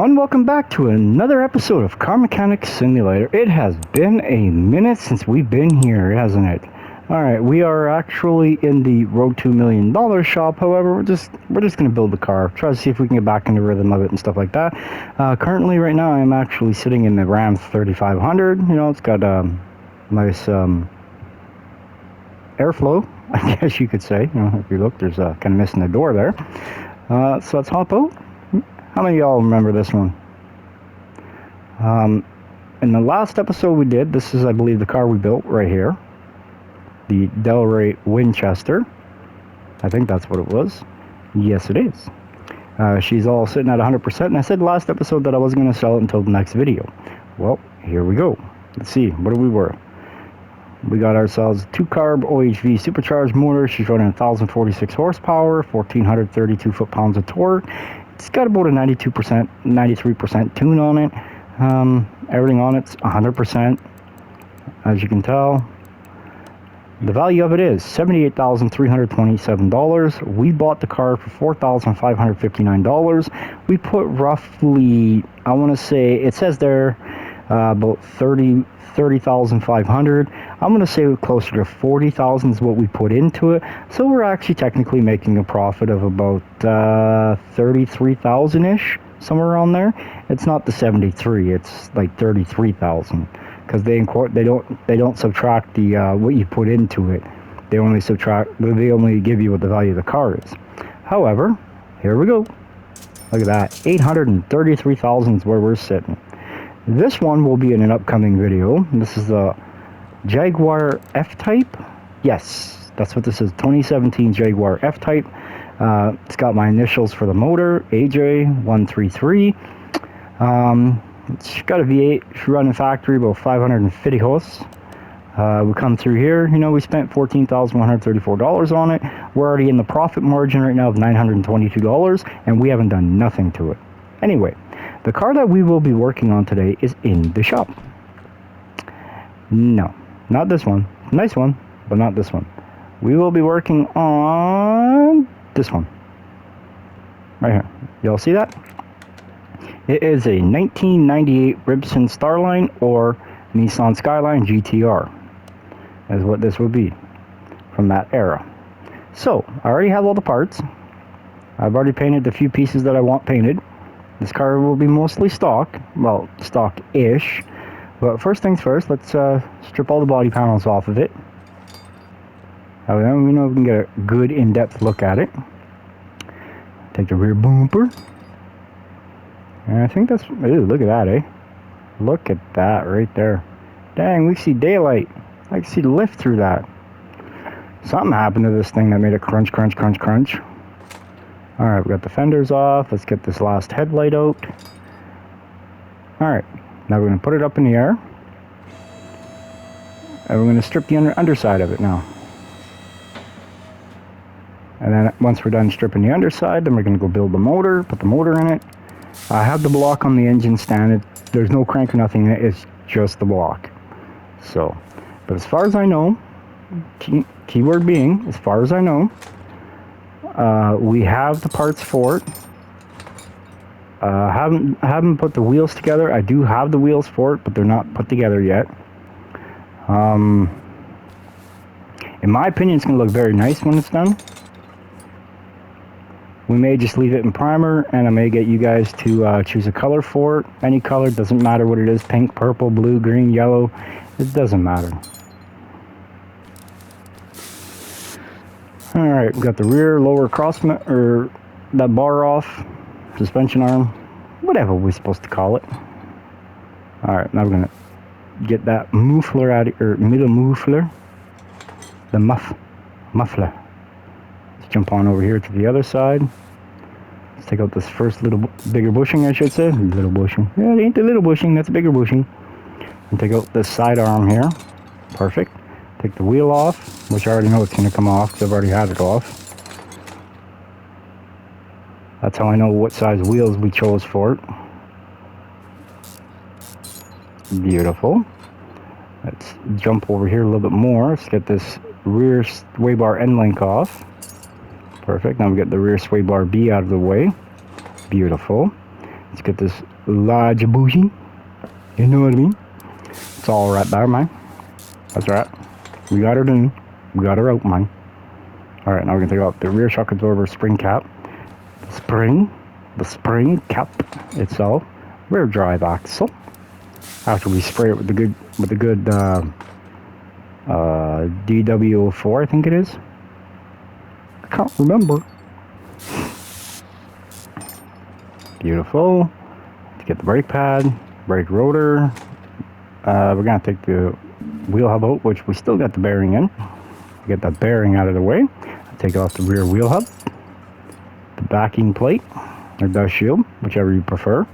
everyone, welcome back to another episode of Car Mechanics Simulator. It has been a minute since we've been here, hasn't it? Alright, we are actually in the Road to $2 million shop. However, we're just going to build the car, try to see if we can get back in the rhythm of it and stuff like that. Currently, right now, I'm actually sitting in the Ram 3500. You know, it's got nice airflow, I guess you could say. You know, if you look, there's kind of missing the door there. So let's hop out. How many of y'all remember this one? In the last episode we did, this is, I believe, the car we built right here. The Delray Winchester. I think that's what it was. Yes, it is. She's all sitting at 100%, and I said last episode that I wasn't going to sell it until the next video. Well, here we go. Let's see, what are we worth? We got ourselves a 2-carb OHV supercharged motor. She's running 1,046 horsepower, 1,432 foot-pounds of torque. It's got about a 92%, 93% tune on it. Everything on it's 100%, as you can tell. The value of it is $78,327. We bought the car for $4,559. We put roughly, I want to say, it says there about 30,500. I'm going to say closer to 40,000 is what we put into it. So we're actually technically making a profit of about 33,000-ish, somewhere around there. It's not the 73, it's like 33,000, because they don't subtract the what you put into it. They only give you what the value of the car is. However, here we go. Look at that, 833,000 is where we're sitting. This one will be in an upcoming video. This is the Jaguar F-Type. Yes, that's what this is. 2017 Jaguar F-Type. It's got my initials for the motor, AJ133. It's got a V8 running factory, about 550 horse. We come through here. You know, we spent $14,134 on it. We're already in the profit margin right now of $922, and we haven't done nothing to it. Anyway, the car that we will be working on today is in the shop. No, not this one. Nice one, but not this one. We will be working on this one. Right here. Y'all see that? It is a 1998 Ribbsan Starline or Nissan Skyline GTR. Is what this would be from that era. So, I already have all the parts. I've already painted the few pieces that I want painted. This car will be mostly stock. Well, stock-ish. But first things first, let's strip all the body panels off of it. Then we know we can get a good in-depth look at it. Take the rear bumper. And I think that's... Ooh, look at that, eh? Look at that right there. Dang, we see daylight. I can see the lift through that. Something happened to this thing that made it crunch, crunch, crunch, crunch. Alright, we got the fenders off. Let's get this last headlight out. Alright, now we're going to put it up in the air. And we're going to strip the underside of it now. And then once we're done stripping the underside, then we're going to go build the motor, put the motor in it. I have the block on the engine stand. There's no crank or nothing in it. It's just the block. So, but as far as I know, keyword being, as far as I know, we have the parts for it. Haven't put the wheels together. I do have the wheels for it, but they're not put together yet. In my opinion, it's going to look very nice when it's done. We may just leave it in primer, and I may get you guys to choose a color for it. Any color, doesn't matter what it is. Pink, purple, blue, green, yellow. It doesn't matter. Alright, we got the rear lower crossment, or that bar off. Suspension arm. Whatever we're supposed to call it. Alright, now we're going to get that muffler out of here, middle muffler. The muffler. Let's jump on over here to the other side. Let's take out this first bigger bushing, I should say. Little bushing. Yeah, it ain't the little bushing, that's a bigger bushing. And take out this side arm here. Perfect. Take the wheel off, which I already know it's going to come off because I've already had it off. That's how I know what size wheels we chose for it. Beautiful. Let's jump over here a little bit more. Let's get this rear sway bar end link off. Perfect. Now we get the rear sway bar B out of the way. Beautiful. Let's get this large bushing. You know what I mean? It's all right there, man. That's right. We got her done. We got her out, man. Alright, now we're going to take out the rear shock absorber spring cap. The spring cap itself. Rear drive axle. After we spray it with the good DW04, I think it is. I can't remember. Beautiful. To get the brake pad, brake rotor. We're going to take the wheel hub out, which we still got the bearing in. Get that bearing out of the way. Take off the rear wheel hub, the backing plate, or dust shield, whichever you prefer.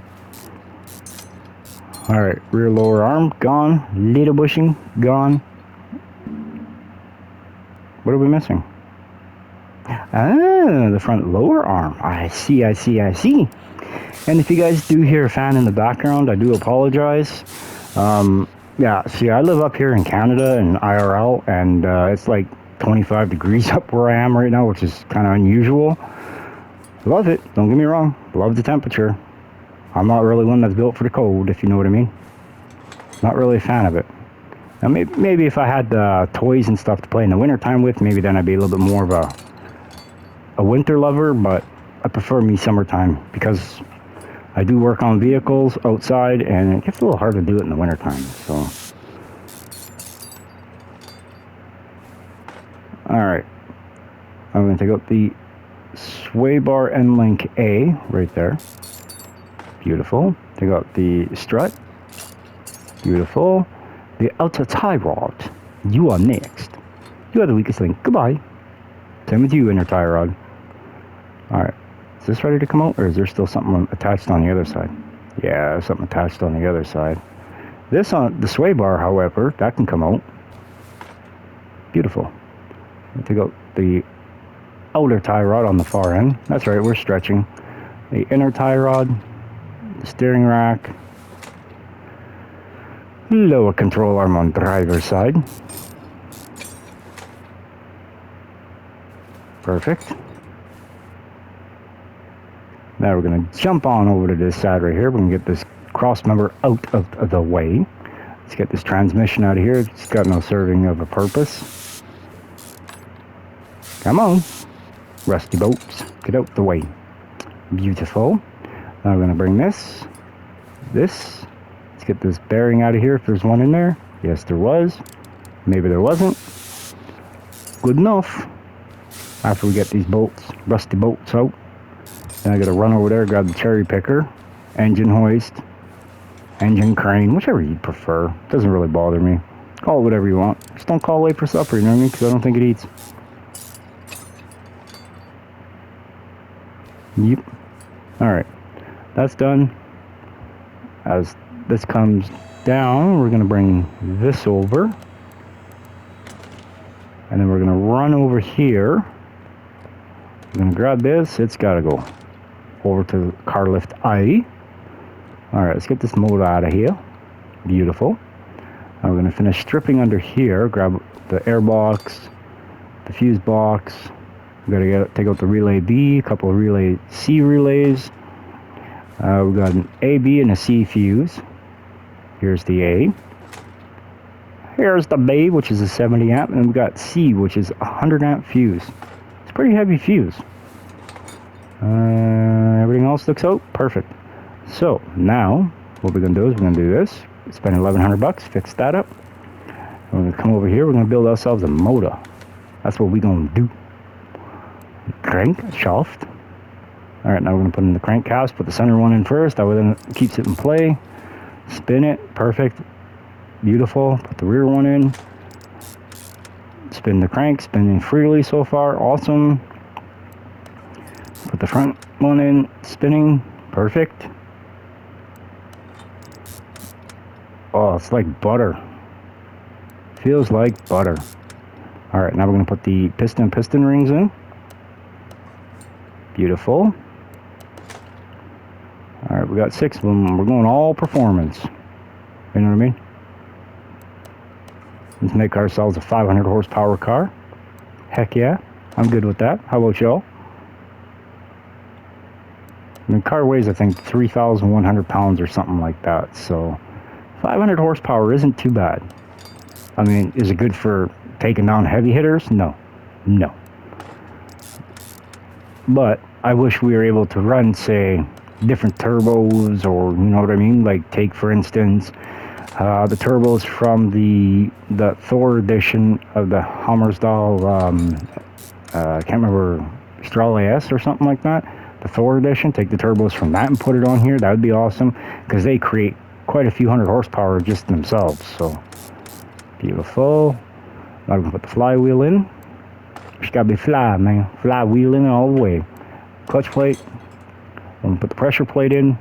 Alright, rear lower arm, gone. Little bushing, gone. What are we missing? Ah, the front lower arm. I see. And if you guys do hear a fan in the background, I do apologize. Yeah, see, I live up here in Canada in IRL, and it's like 25 degrees up where I am right now, which is kind of unusual. Love it, don't get me wrong. Love the temperature. I'm not really one that's built for the cold, if you know what I mean. Not really a fan of it. Now, maybe if I had toys and stuff to play in the wintertime with, maybe then I'd be a little bit more of a winter lover, but I prefer me summertime because I do work on vehicles outside, and it gets a little hard to do it in the wintertime, so. Alright, I'm going to take out the sway bar end link A right there. Beautiful. Take out the strut. Beautiful. The outer tie rod. You are next. You are the weakest link. Goodbye. Same with you, inner tie rod. Alright, is this ready to come out, or is there still something attached on the other side? Yeah, there's something attached on the other side. This on the sway bar, however, that can come out. Beautiful. Take out the outer tie rod on the far end. That's right, we're stretching. The inner tie rod, the steering rack, lower control arm on driver's side. Perfect. Now we're going to jump on over to this side right here. We're going to get this cross member out of the way. Let's get this transmission out of here. It's got no serving of a purpose. Come on, rusty bolts, get out the way. Beautiful. Now we're going to bring this. Let's get this bearing out of here if there's one in there. Yes, there was. Maybe there wasn't. Good enough. After we get these bolts, rusty bolts out, then I got to run over there, grab the cherry picker, engine hoist, engine crane, whichever you prefer. Doesn't really bother me. Call it whatever you want. Just don't call late for supper, you know what I mean? Because I don't think it eats. Yep. Alright. That's done. As this comes down, we're going to bring this over. And then we're going to run over here. We're going to grab this. It's got to go over to car lift I. Alright, let's get this motor out of here. Beautiful. Now we're going to finish stripping under here. Grab the air box, the fuse box. We've got to take out the relay B, a couple of relay C relays. We've got an A, B, and a C fuse. Here's the A. Here's the B, which is a 70 amp, and we've got C, which is a 100 amp fuse. It's a pretty heavy fuse. Everything else looks out perfect. So now, what we're going to do is we're going to do this. Spend $1,100, fix that up. We're going to come over here. We're going to build ourselves a motor. That's what we're going to do. Crank shaft. Alright, now we're going to put in the crankcase, put the center one in first, that way then it keeps it in play. Spin it, perfect, beautiful. Put the rear one in. Spin the crank, spinning freely so far, awesome. Put the front one in, spinning, perfect. Oh, it's like butter. Feels like butter. Alright, now we're going to put the piston rings in. Beautiful. Alright, we got 6 of them. We're going all performance. You know what I mean? Let's make ourselves a 500 horsepower car. Heck yeah. I'm good with that. How about y'all? The car weighs, I think, 3,100 pounds or something like that. So 500 horsepower isn't too bad. I mean, is it good for taking down heavy hitters? No. No. But I wish we were able to run, say, different turbos, or, you know what I mean? Like, take, for instance, the turbos from the Thor edition of the Hammersdahl, I can't remember, Starline S or something like that. The Thor edition, take the turbos from that and put it on here. That would be awesome, because they create quite a few hundred horsepower just themselves. So, beautiful. Now we can put the flywheel in. It's gotta be fly, man. Flywheel in all the way. Clutch plate. I'm gonna put the pressure plate in.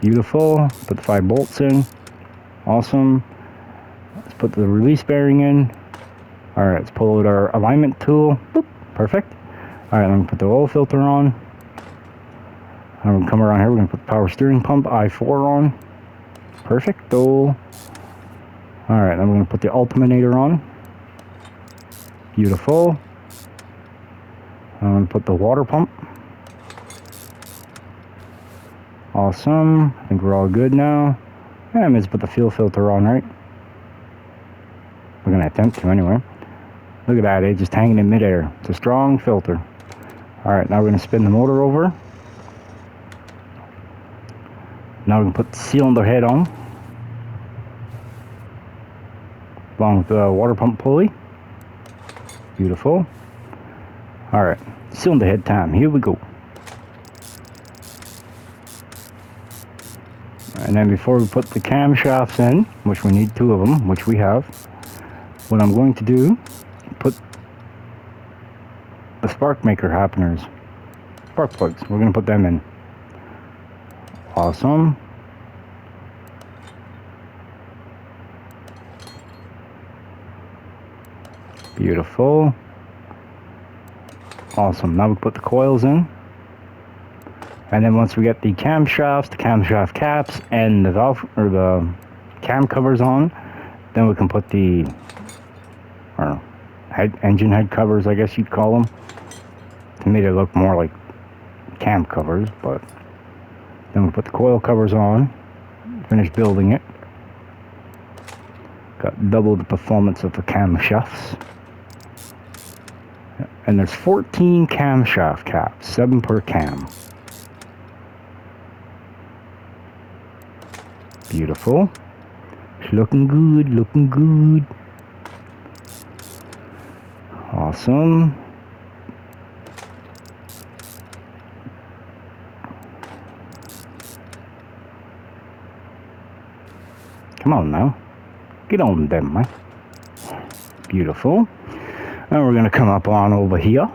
Beautiful. Put the 5 bolts in. Awesome. Let's put the release bearing in. Alright, let's pull out our alignment tool. Boop. Perfect. Alright, I'm gonna put the oil filter on. I'm gonna come around here. We're gonna put the power steering pump I4 on. Perfecto. Alright, then we're gonna put the alternator on. Beautiful. I'm gonna put the water pump. Awesome. I think we're all good now. And let's put the fuel filter on, right? We're gonna attempt to anyway. Look at that, it's just hanging in midair. It's a strong filter. Alright, now we're gonna spin the motor over. Now we can put the cylinder head on, along with the water pump pulley. Beautiful. Alright, cylinder head time. Here we go. And then before we put the camshafts in, which we need 2 of them, which we have, what I'm going to do, put the spark maker happeners, spark plugs. We're going to put them in. Awesome. Beautiful. Awesome. Now we put the coils in. And then once we get the camshafts, the camshaft caps, and the valve or the cam covers on, then we can put the engine head covers, I guess you'd call them. To me, they look more like cam covers, but then we put the coil covers on, finish building it. Got double the performance of the camshafts. And there's 14 camshaft caps, 7 per cam. Beautiful. It's looking good, looking good. Awesome. Come on now. Get on them, man. Beautiful. And we're going to come up on over here.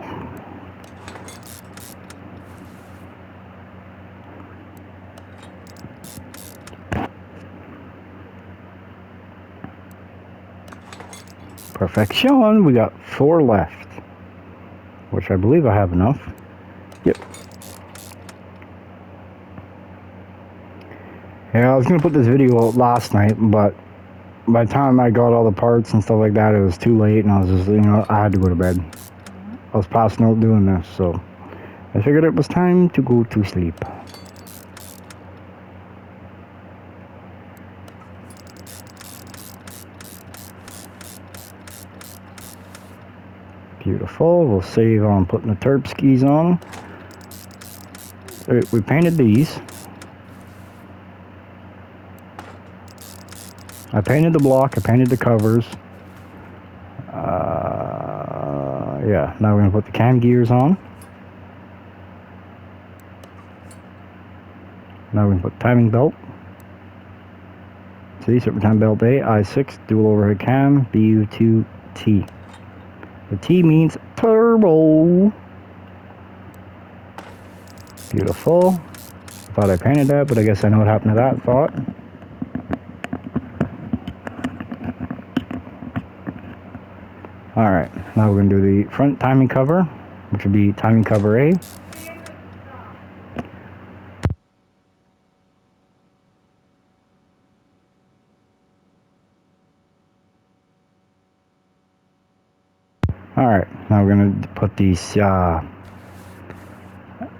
Perfection. We got 4 left, which I believe I have enough. Yep. Yeah, I was going to put this video out last night, but by the time I got all the parts and stuff like that, it was too late, and I was just, you know, I had to go to bed. I was passing out doing this, so I figured it was time to go to sleep. Beautiful. We'll save on putting the Terp skis on. We painted these. I painted the block, I painted the covers. Yeah, now we're going to put the cam gears on. Now we're going to put timing belt. See, serpentine belt A, I6, dual overhead cam, BU2T. The T means turbo. Beautiful. Thought I painted that, but I guess I know what happened to that thought. Alright, now we're going to do the front timing cover, which would be timing cover A. Alright, now we're going to put these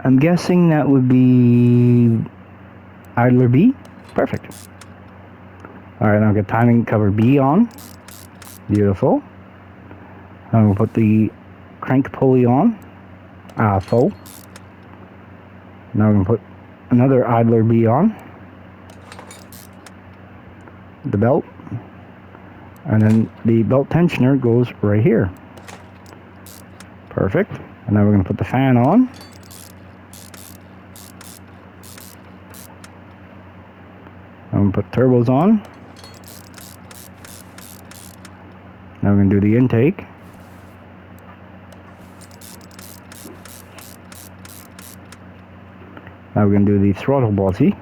I'm guessing that would be idler B. Perfect. Alright, now get timing cover B on. Beautiful. I'm going to put the crank pulley on. Full. Now we're going to put another idler B on. The belt. And then the belt tensioner goes right here. Perfect. And now we're going to put the fan on. I'm going to put turbos on. Now we're going to do the intake. Now we're going to do the throttle body.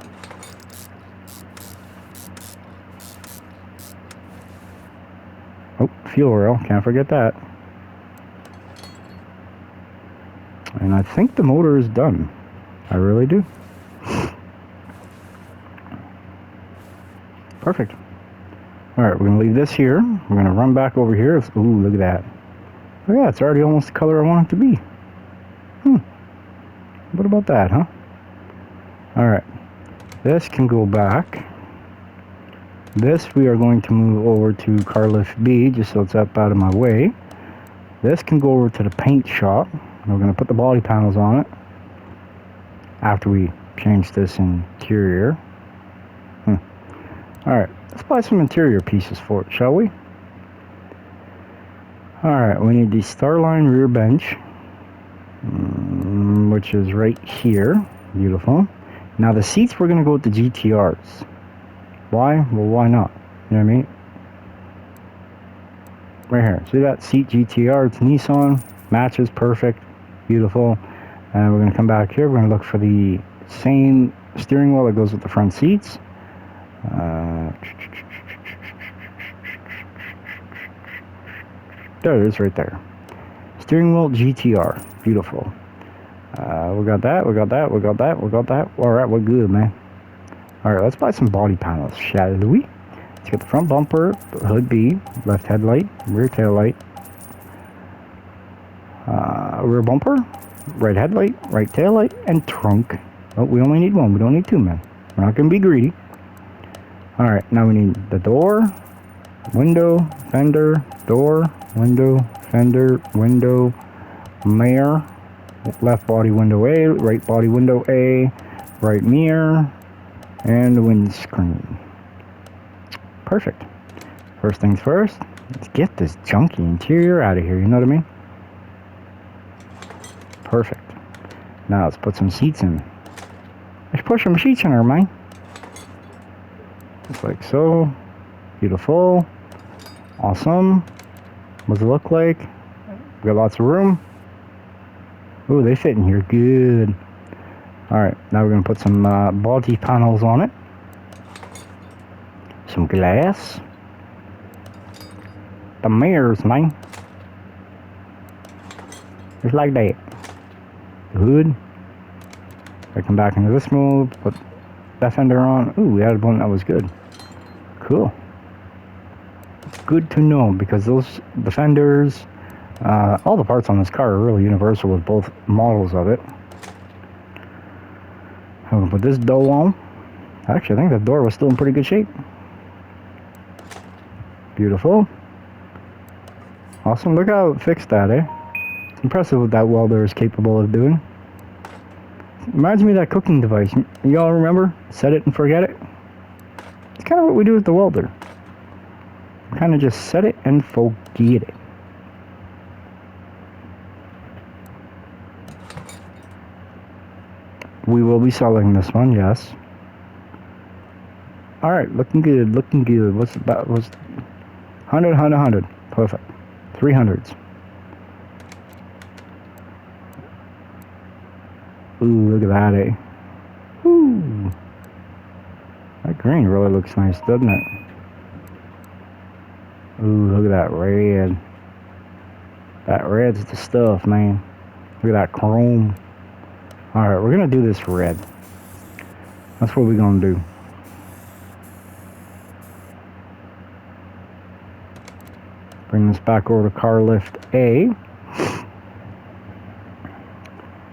Oh, fuel oil, can't forget that. And I think the motor is done. I really do. Perfect. Alright, we're going to leave this here. We're going to run back over here. Ooh, look at that. Oh yeah, it's already almost the color I want it to be. What about that, huh? Alright. This can go back. This we are going to move over to car lift B, just so it's up out of my way. This can go over to the paint shop. We're going to put the body panels on it after we change this interior. Alright, let's buy some interior pieces for it, shall we? Alright, we need the Starline rear bench, which is right here. Beautiful. Now the seats, we're going to go with the GTRs. Why? Well, why not? You know what I mean? Right here. See that seat GTR? It's Nissan. Matches perfect. Beautiful. And we're going to come back here. We're going to look for the same steering wheel that goes with the front seats. There it is right there. Steering wheel GTR. Beautiful. We got that. We got that. We got that. We got that. Alright, we're good, man. Alright, let's buy some body panels, shall we? Let's get the front bumper, hood B, left headlight, rear tail light, rear bumper, right headlight, right tail light, and trunk. Oh, we only need one. We don't need two, man. We're not going to be greedy. Alright, now we need the door, window, fender, door, window, fender, window, mirror, left body window A, right body window A, right mirror, and the windscreen. Perfect. First things first, let's get this junky interior out of here, you know what I mean? Perfect. Now let's put some seats in. Let's put some seats in there, man. Just like so. Beautiful. Awesome. What does it look like? We got lots of room. Ooh, they fit in here good. Alright, now we're going to put some body panels on it. Some glass. The mirrors, man. Just like that. The hood. I come back into this mode, put that fender on. Ooh, we had one that was good. Cool. Good to know, because the fenders, all the parts on this car are really universal with both models of it. I'm going to put this door on. Actually, I think that door was still in pretty good shape. Beautiful. Awesome. Look how it fixed that, eh? It's impressive what that welder is capable of doing. Reminds me of that cooking device. Y'all remember? Set it and forget it? It's kind of what we do with the welder. Kind of just set it and forget it. We will be selling this one, yes. Alright, looking good, looking good. What's 100, 100, 100. Perfect. 300s. Ooh, look at that, eh? Ooh. That green really looks nice, doesn't it? Ooh, look at that red. That red's the stuff, man. Look at that chrome. Alright, we're gonna do this red. That's what we're gonna do. Bring this back over to car lift A.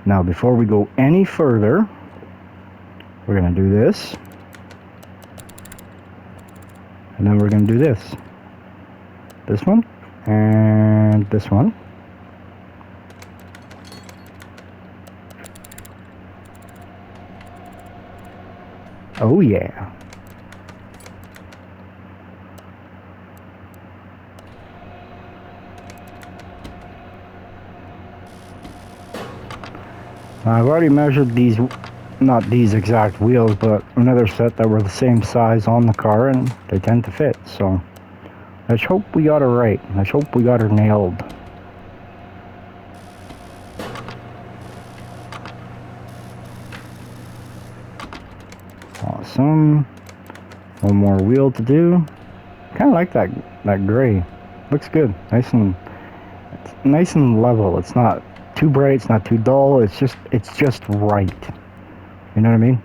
Now before we go any further, we're going to do this. And then we're going to do this. This one. And this one. Oh yeah. I've already measured these, not these exact wheels, but another set that were the same size on the car, and they tend to fit, so let's hope we got her right. Let's hope we got her nailed. Awesome. One more wheel to do. Kind of like that gray. Looks good. Nice and level. It's not too bright. It's not too dull. It's just right. You know what I mean?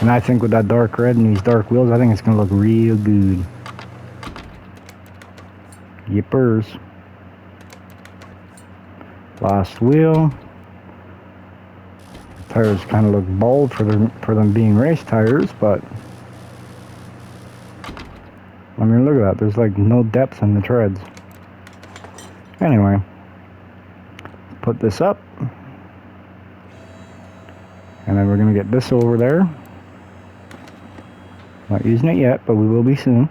And I think with that dark red and these dark wheels, I think it's gonna look real good. Yippers. Last wheel. Tires kind of look bald for them being race tires, but I mean, look at that. There's like no depth in the treads. Anyway, put this up, and then we're gonna get this over there. Not using it yet, but we will be soon.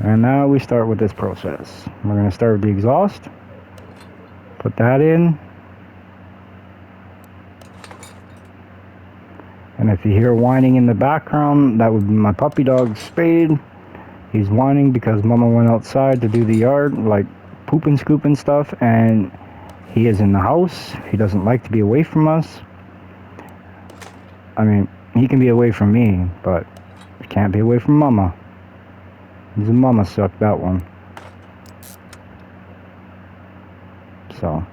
And now we start with this process. We're gonna start with the exhaust. Put that in. And if you hear whining in the background, that would be my puppy dog Spade. He's whining because Mama went outside to do the yard, like poop and scoop and stuff, and he is in the house. He doesn't like to be away from us. I mean, he can be away from me, but he can't be away from Mama. He's a mama suck, that one. So,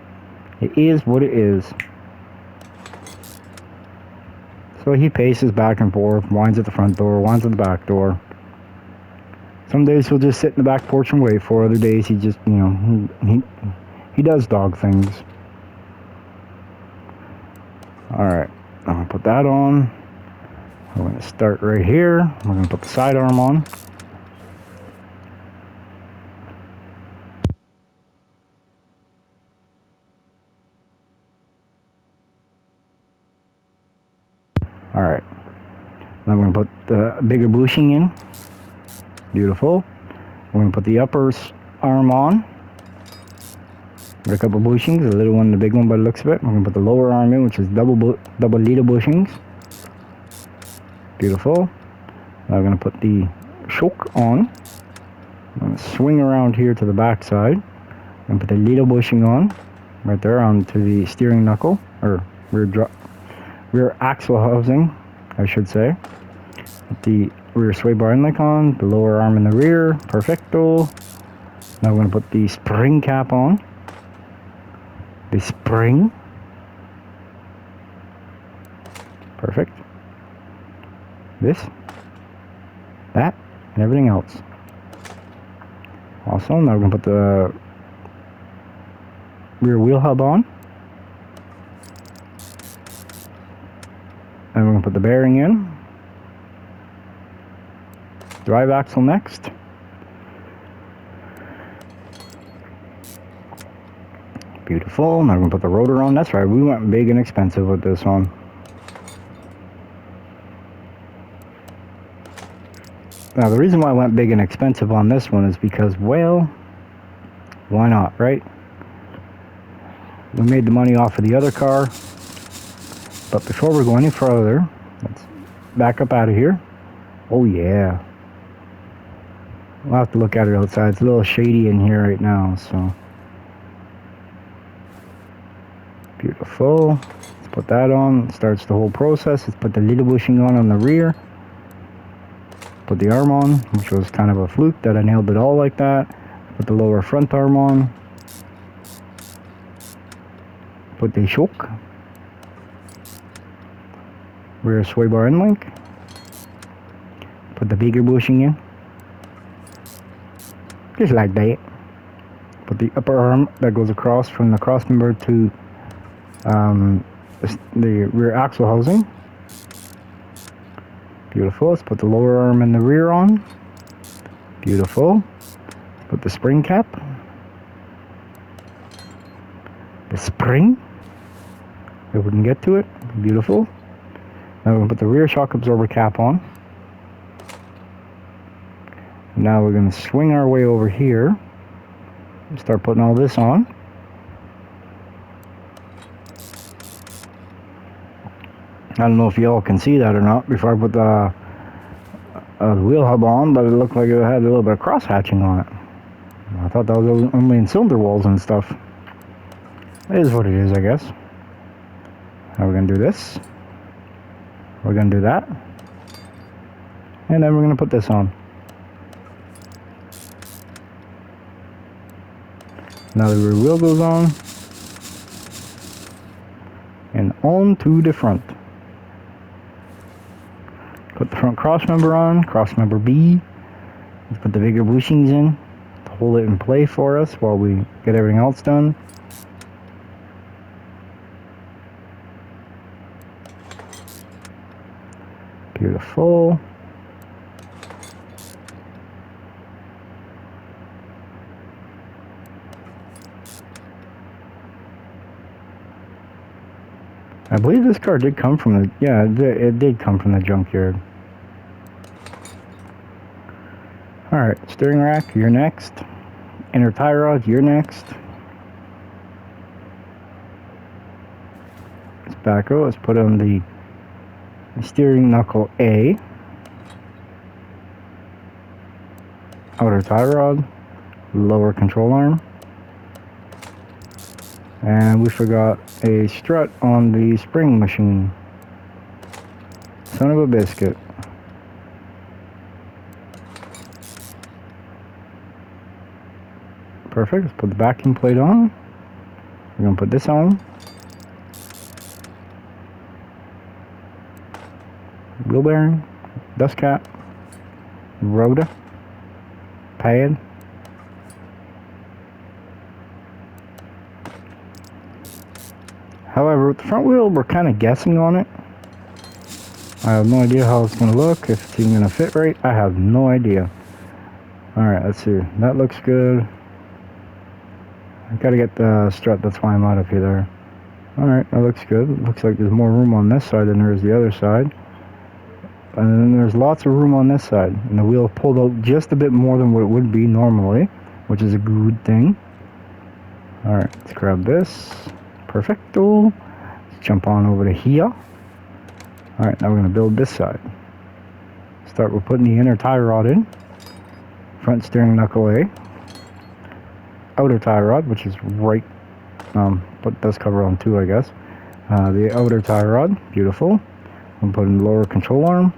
it is what it is. So he paces back and forth, whines at the front door, whines at the back door. Some days he'll just sit in the back porch and wait for. Other days he just, you know, he does dog things. Alright, I'm going to put that on. I'm going to start right here. We're going to put the sidearm on. Alright, now I'm going to put the bigger bushing in. Beautiful. We're going to put the upper arm on. Got a couple bushings, the little one and the big one by the looks of it. We're going to put the lower arm in, which is double leader bushings. Beautiful. Now we're going to put the choke on. I'm going to swing around here to the back side. And put the leader bushing on. Right there onto the steering knuckle. Or rear axle housing, I should say. Put the rear sway bar inlet on. The lower arm in the rear. Perfecto. Now we're going to put the spring cap on. The spring. Perfect. This, that, and everything else. Awesome. Now we're going to put the rear wheel hub on. And we're going to put the bearing in. Drive axle next. Beautiful. Now we're going to put the rotor on. That's right, we went big and expensive with this one. Now the reason why I went big and expensive on this one is because, well, why not, right? We made the money off of the other car. But before we go any further, let's back up out of here. Oh yeah. We'll have to look at it outside. It's a little shady in here right now, so. Beautiful. Let's put that on. It starts the whole process. Let's put the little bushing on the rear. Put the arm on, which was kind of a fluke that I nailed it all like that. Put the lower front arm on. Put the choke. Rear sway bar end link. Put the bigger bushing in. Just like that. Put the upper arm that goes across from the crossmember to the rear axle housing. Beautiful. Let's put the lower arm in the rear on. Beautiful. Let's put the spring cap. The spring. If we can get to it. Beautiful. Now we're going to put the rear shock absorber cap on. Now we're going to swing our way over here. Start putting all this on. I don't know if y'all can see that or not before I put the wheel hub on, but it looked like it had a little bit of cross hatching on it. I thought that was only in cylinder walls and stuff. It is what it is, I guess. Now we're going to do this. We're going to do that. And then we're going to put this on. Now the rear wheel goes on. And on to the front. Put the front cross member on, cross member B. Let's put the bigger bushings in to hold it in play for us while we get everything else done. Beautiful. I believe this car did come from the, yeah, it did come from the junkyard. Alright, steering rack, you're next. Inner tie rod, you're next. Let's back out, let's put on the steering knuckle A. Outer tie rod, lower control arm. And we forgot a strut on the spring machine. Son of a biscuit. Perfect. Let's put the backing plate on. We're going to put this on. Wheel bearing, dust cap, rotor, pad. However, with the front wheel, we're kind of guessing on it. I have no idea how it's going to look, if it's even going to fit right. I have no idea. Alright, let's see. That looks good. I gotta get the strut, that's why I'm out of here there. Alright, that looks good. Looks like there's more room on this side than there is the other side. And then there's lots of room on this side. And the wheel pulled out just a bit more than what it would be normally, which is a good thing. Alright, let's grab this. Perfecto. Let's jump on over to here. Alright, now we're going to build this side. Start with putting the inner tie rod in. Front steering knuckle A. Outer tie rod, which is right, put dust cover on too, I guess. The outer tie rod, beautiful. I'm putting the lower control arm,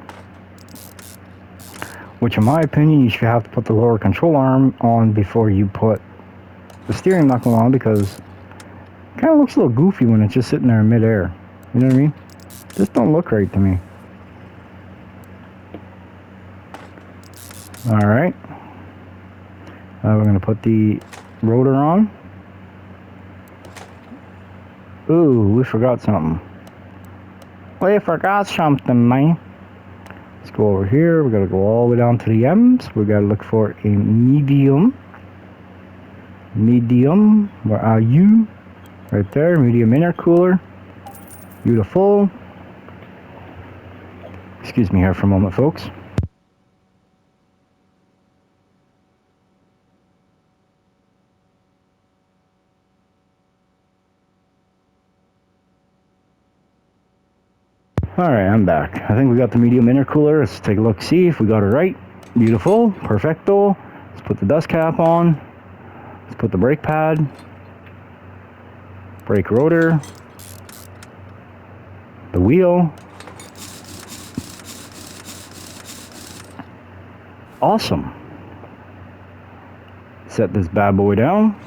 which in my opinion, you should have to put the lower control arm on before you put the steering knuckle on, because it kind of looks a little goofy when it's just sitting there in midair. You know what I mean? Just don't look right to me. Alright. Now we're going to put the rotor on. Ooh, we forgot something. We forgot something, man. Let's go over here. We gotta go all the way down to the M's. We gotta look for a medium. Medium. Where are you? Right there. Medium intercooler. Beautiful. Excuse me here for a moment, folks. Alright, I'm back. I think we got the medium intercooler. Let's take a look, see if we got it right. Beautiful. Perfecto. Let's put the dust cap on. Let's put the brake pad. Brake rotor. The wheel. Awesome. Set this bad boy down.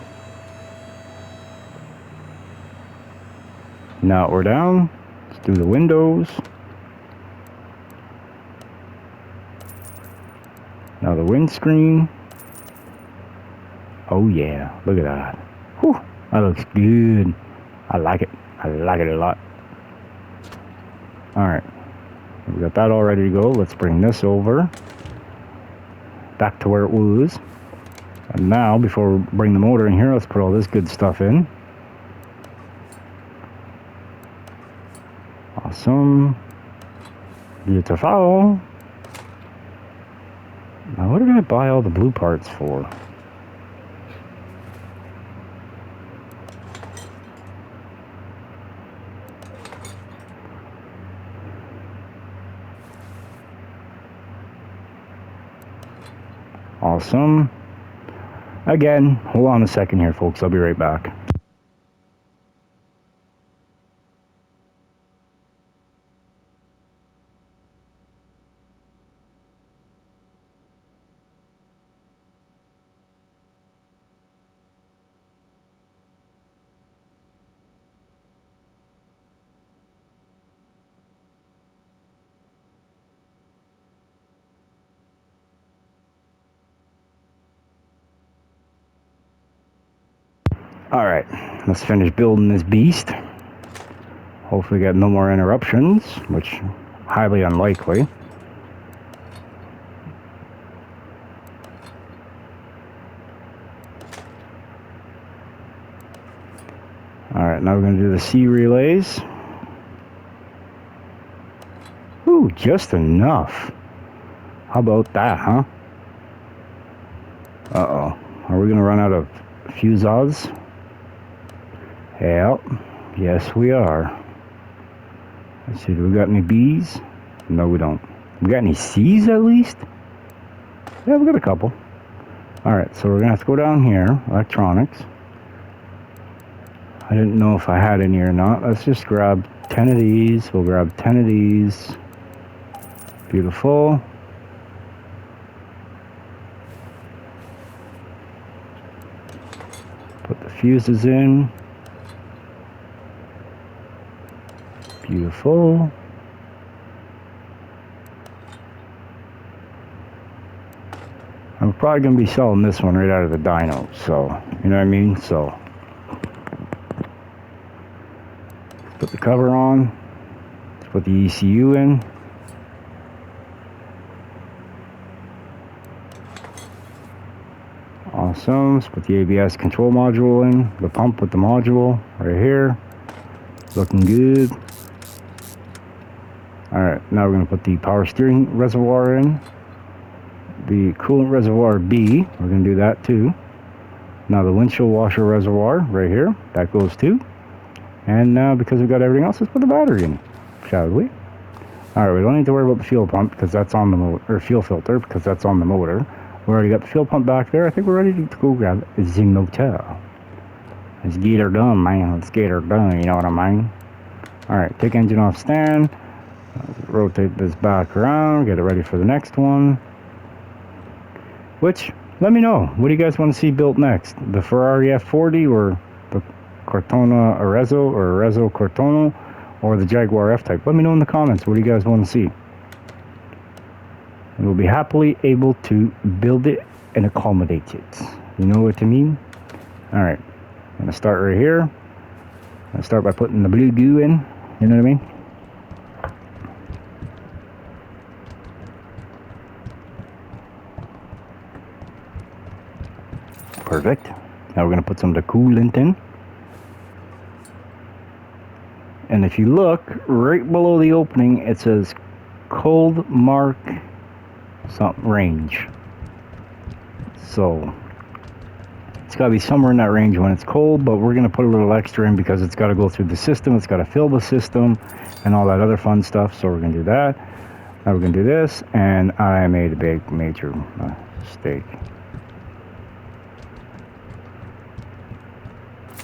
Now we're down. Let's do the windows. Now the windscreen. Oh yeah, look at that. Whew, that looks good. I like it. I like it a lot. Alright, we got that all ready to go. Let's bring this over back to where it was. And now, before we bring the motor in here, let's put all this good stuff in. Awesome. Beautiful. Now, what did I buy all the blue parts for? Awesome. Again, hold on a second here, folks. I'll be right back. Alright, let's finish building this beast. Hopefully get no more interruptions, which highly unlikely. Alright, now we're going to do the C relays. Ooh, just enough. How about that, huh? Uh-oh. Are we going to run out of fuses? Yep. Yes, we are. Let's see, do we got any B's? No, we don't. We got any C's at least? Yeah, we got a couple. Alright, so we're going to have to go down here. Electronics. I didn't know if I had any or not. Let's just grab 10 of these. We'll grab 10 of these. Beautiful. Put the fuses in. Beautiful. I'm probably going to be selling this one right out of the dyno, so, you know what I mean? So, put the cover on. Let's put the ECU in. Awesome. Let's put the ABS control module in. The pump with the module right here. Looking good. Alright, now we're going to put the power steering reservoir in. The coolant reservoir B, we're going to do that too. Now the windshield washer reservoir right here, that goes too. And now because we've got everything else, let's put the battery in, shall we? Alright, we don't need to worry about the fuel pump because that's on the motor, or fuel filter because that's on the motor. We already got the fuel pump back there. I think we're ready to go grab the motor. Let's get her done, man. Let's get her done, you know what I mean? Alright, take engine off stand. Rotate this back around, get it ready for the next one. Which, let me know, what do you guys want to see built next? The Ferrari F40 or the Cortona Arezzo or Arezzo Cortona or the Jaguar F-Type? Let me know in the comments, what do you guys want to see? And we'll be happily able to build it and accommodate it. You know what I mean? Alright, I'm going to start right here. I'm going to start by putting the blue goo in, you know what I mean? Perfect. Now we're going to put some of the coolant in. And if you look right below the opening, it says cold mark something range. So it's got to be somewhere in that range when it's cold, but we're going to put a little extra in because it's got to go through the system. It's got to fill the system and all that other fun stuff. So we're going to do that. Now we're going to do this. And I made a big major mistake.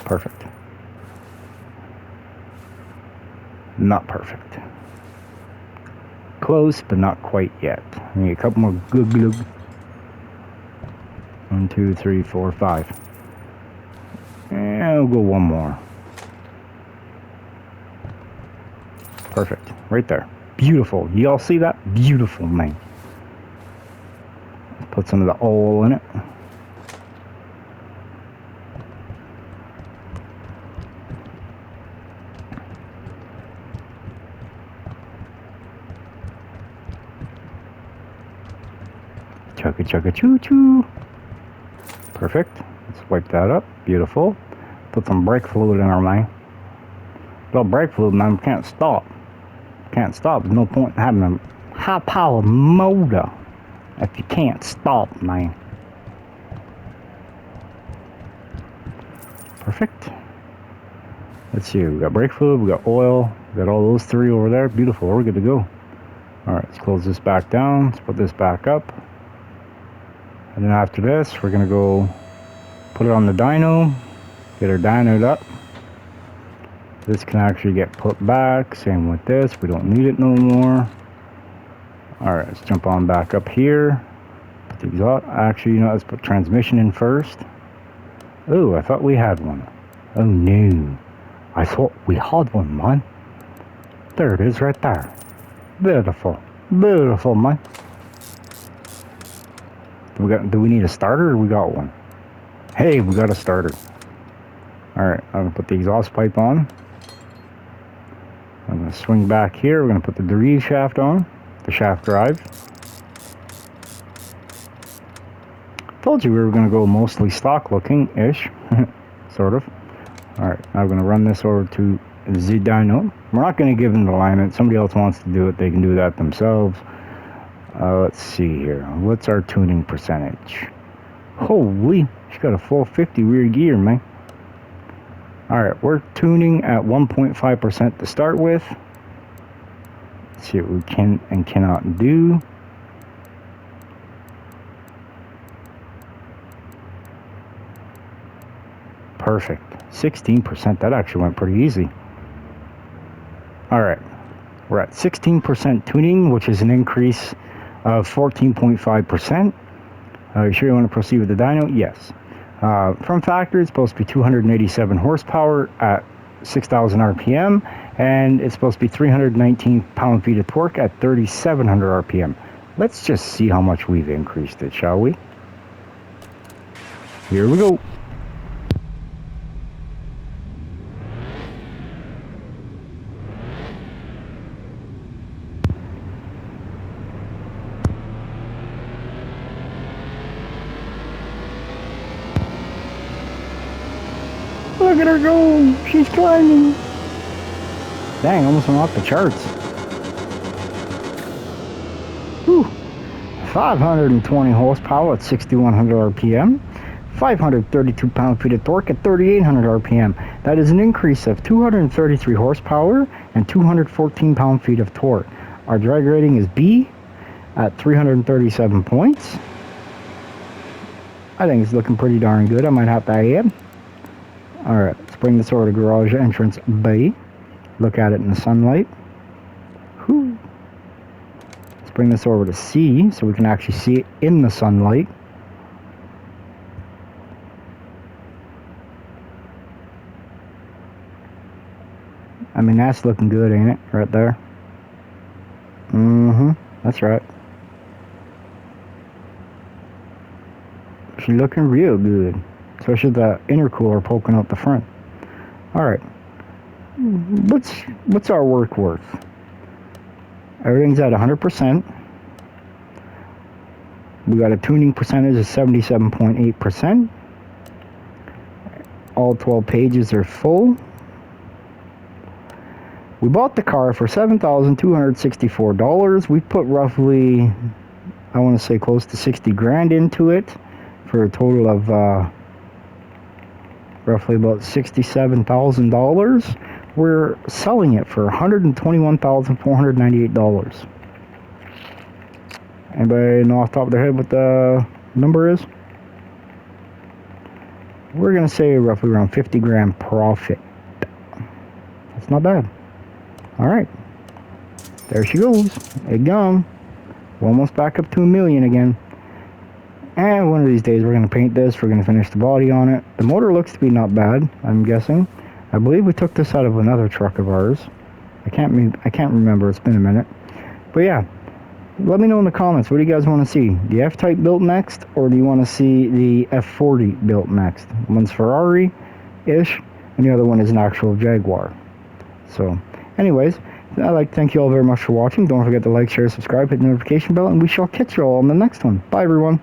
Perfect. Not perfect. Close, but not quite yet. I need a couple more glug glug. 1, 2, 3, 4, 5. And I'll go one more. Perfect. Right there. Beautiful. You all see that? Beautiful, man. Let's put some of the oil in it. Chugga chugga choo choo. Perfect. Let's wipe that up. Beautiful. Put some brake fluid in our man. Well, brake fluid, man, can't stop. Can't stop. There's no point in having a high power motor if you can't stop, man. Perfect. Let's see. We got brake fluid. We got oil. We got all those three over there. Beautiful. We're good to go. All right. Let's close this back down. Let's put this back up. And then after this, we're gonna go put it on the dyno. Get her dynoed up. This can actually get put back. Same with this. We don't need it no more. Alright, let's jump on back up here. Put the exhaust. Actually, you know, let's put transmission in first. Oh, I thought we had one. Oh no. I thought we had one, man. There it is right there. Beautiful. Beautiful, man. Do we need a starter or we got one? Hey, we got a starter. Alright, I'm going to put the exhaust pipe on. I'm going to swing back here. We're going to put the drive shaft on. The shaft drive. Told you we were going to go mostly stock looking-ish. Sort of. Alright, now I'm going to run this over to the dyno. We're not going to give them the alignment. Somebody else wants to do it. They can do that themselves. Let's see here. What's our tuning percentage? Holy, she's got a 450 rear gear, man. Alright, we're tuning at 1.5% to start with. Let's see what we can and cannot do. Perfect. 16%. That actually went pretty easy. Alright, we're at 16% tuning, which is an increase of 14.5%. You sure you want to proceed with the dyno? Yes. From factory, it's supposed to be 287 horsepower at 6,000 RPM, and it's supposed to be 319 pound-feet of torque at 3,700 RPM. Let's just see how much we've increased it, shall we? Here we go. Look at her go! She's climbing! Dang, almost went off the charts. Whew. 520 horsepower at 6,100 RPM. 532 pound-feet of torque at 3,800 RPM. That is an increase of 233 horsepower and 214 pound-feet of torque. Our drag rating is B at 337 points. I think it's looking pretty darn good. I might have to add. Alright, let's bring this over to garage entrance B. Look at it in the sunlight. Whew. Let's bring this over to C so we can actually see it in the sunlight. I mean, that's looking good, ain't it? Right there. That's right. She's looking real good. Especially the intercooler poking out the front. Alright. What's our work worth? Everything's at 100%. We got a tuning percentage of 77.8%. All 12 pages are full. We bought the car for $7,264. We put roughly, I want to say close to 60 grand into it for a total of roughly about $67,000. We're selling it for $121,498. Anybody know off the top of their head what the number is? We're going to say roughly around 50 grand profit. That's not bad. Alright. There she goes. It gone. We're almost back up to $1 million again. And one of these days we're going to paint this. We're going to finish the body on it. The motor looks to be not bad, I'm guessing. I believe we took this out of another truck of ours. I can't remember. It's been a minute. But yeah. Let me know in the comments. What do you guys want to see? The F-Type built next? Or do you want to see the F40 built next? One's Ferrari-ish. And the other one is an actual Jaguar. So, Anyways, I'd like to thank you all very much for watching. Don't forget to like, share, subscribe, hit the notification bell, and we shall catch you all on the next one. Bye, everyone.